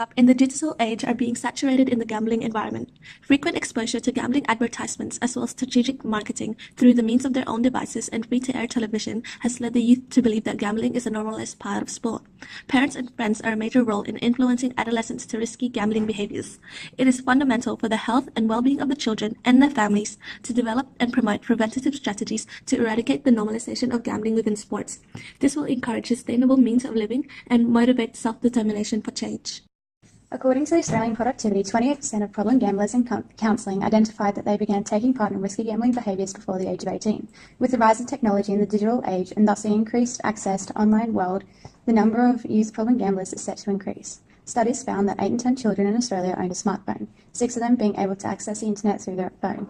up in the digital age are being saturated in the gambling environment. Frequent exposure to gambling advertisements as well as strategic marketing through the means of their own devices and free-to-air television has led the youth to believe that gambling is a normalized part of sport. Parents and friends are a major role in influencing adolescents to risky gambling behaviors. It is fundamental for the health and well-being of the children and their families to develop and promote preventative strategies to eradicate the normalization of gambling within sports. This will encourage sustainable means of living and motivate self-determination for change. According to the Australian Productivity, 28% of problem gamblers in counselling identified that they began taking part in risky gambling behaviours before the age of 18. With the rise of technology in the digital age and thus the increased access to online world, the number of youth problem gamblers is set to increase. Studies found that 8 in 10 children in Australia owned a smartphone, 6 of them being able to access the internet through their phone.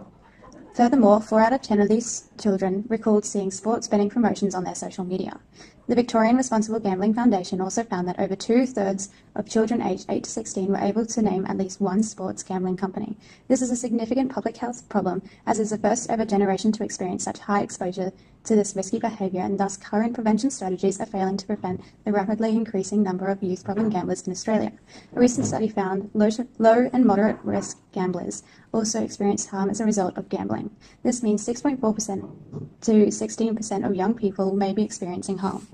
Furthermore, 4 out of 10 of these children recalled seeing sports betting promotions on their social media. The Victorian Responsible Gambling Foundation also found that over 2/3 of children aged 8 to 16 were able to name at least one sports gambling company. This is a significant public health problem, as it is the first ever generation to experience such high exposure to this risky behaviour, and thus current prevention strategies are failing to prevent the rapidly increasing number of youth problem gamblers in Australia. A recent study found low and moderate risk gamblers also experience harm as a result of gambling. This means 6.4% to 16% of young people may be experiencing harm.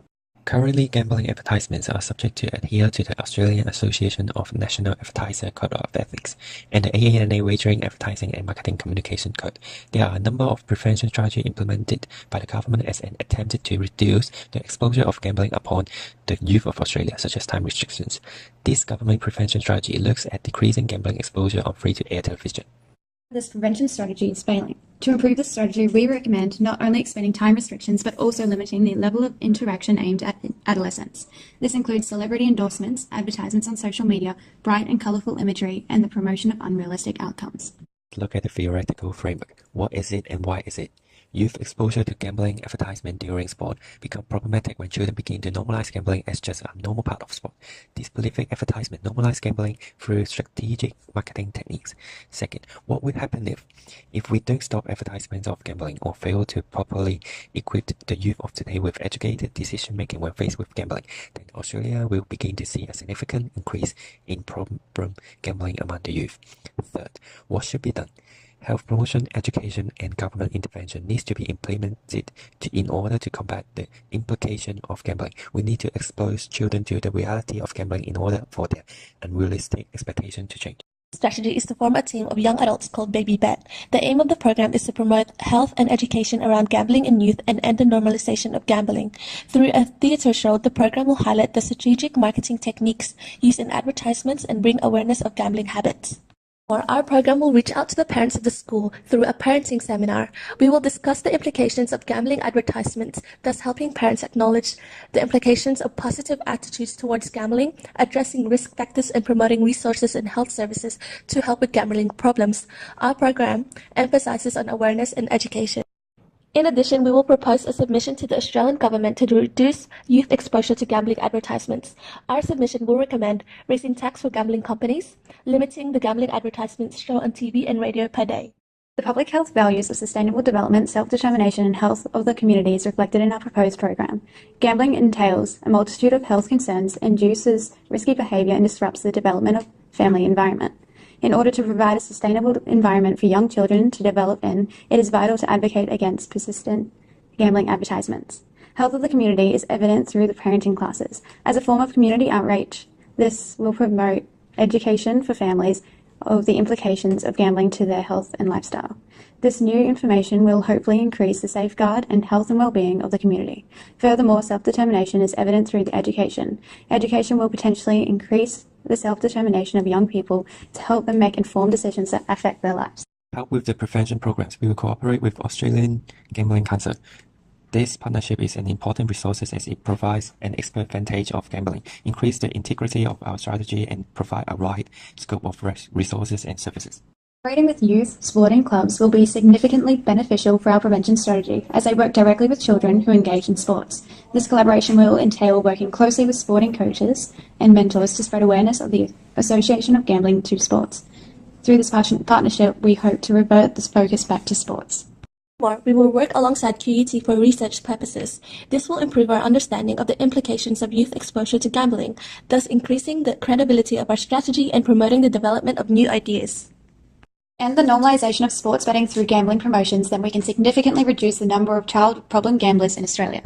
Currently, gambling advertisements are subject to adhere to the Australian Association of National Advertiser Code of Ethics and the AANA Wagering, Advertising and Marketing Communication Code. There are a number of prevention strategies implemented by the government as an attempt to reduce the exposure of gambling upon the youth of Australia, such as time restrictions. This government prevention strategy looks at decreasing gambling exposure on free-to-air television. This prevention strategy is failing. To improve this strategy, we recommend not only expanding time restrictions, but also limiting the level of interaction aimed at adolescents. This includes celebrity endorsements, advertisements on social media, bright and colourful imagery, and the promotion of unrealistic outcomes. Look at the theoretical framework. What is it and why is it? Youth exposure to gambling advertisement during sport become problematic when children begin to normalize gambling as just a normal part of sport. These prolific advertisements normalize gambling through strategic marketing techniques. Second, what would happen if we don't stop advertisements of gambling or fail to properly equip the youth of today with educated decision-making when faced with gambling? Then Australia will begin to see a significant increase in problem gambling among the youth. Third, what should be done? Health promotion, education, and government intervention needs to be implemented in order to combat the implication of gambling. We need to expose children to the reality of gambling in order for their unrealistic expectation to change. Strategy is to form a team of young adults called Baby Bet. The aim of the program is to promote health and education around gambling in youth and end the normalization of gambling. Through a theatre show, the program will highlight the marketing techniques used in advertisements and bring awareness of gambling habits. Our program will reach out to the parents of the school through a parenting seminar. We will discuss the implications of gambling advertisements, thus helping parents acknowledge the implications of positive attitudes towards gambling, addressing risk factors, and promoting resources and health services to help with gambling problems. Our program emphasizes on awareness and education. In addition, we will propose a submission to the Australian government to reduce youth exposure to gambling advertisements. Our submission will recommend raising tax for gambling companies, limiting the gambling advertisements shown on TV and radio per day. The public health values of sustainable development, self-determination, and health of the community is reflected in our proposed program. Gambling entails a multitude of health concerns, induces risky behaviour, and disrupts the development of family environment. In order to provide a sustainable environment for young children to develop in, it is vital to advocate against persistent gambling advertisements. Health of the community is evident through the parenting classes. As a form of community outreach, this will promote education for families of the implications of gambling to their health and lifestyle. This new information will hopefully increase the safeguard and health and well-being of the community. Furthermore, self-determination is evident through the education. Education will potentially increase the self-determination of young people to help them make informed decisions that affect their lives. Help with the prevention programs. We will cooperate with Australian Gambling Council. This partnership is an important resource as it provides an expert vantage of gambling, increase the integrity of our strategy, and provide a wide scope of resources and services. Cooperating with youth sporting clubs will be significantly beneficial for our prevention strategy, as they work directly with children who engage in sports. This collaboration will entail working closely with sporting coaches and mentors to spread awareness of the association of gambling to sports. Through this partnership, we hope to revert this focus back to sports. Furthermore, we will work alongside QUT for research purposes. This will improve our understanding of the implications of youth exposure to gambling, thus increasing the credibility of our strategy and promoting the development of new ideas. And the normalisation of sports betting through gambling promotions, then we can significantly reduce the number of child problem gamblers in Australia.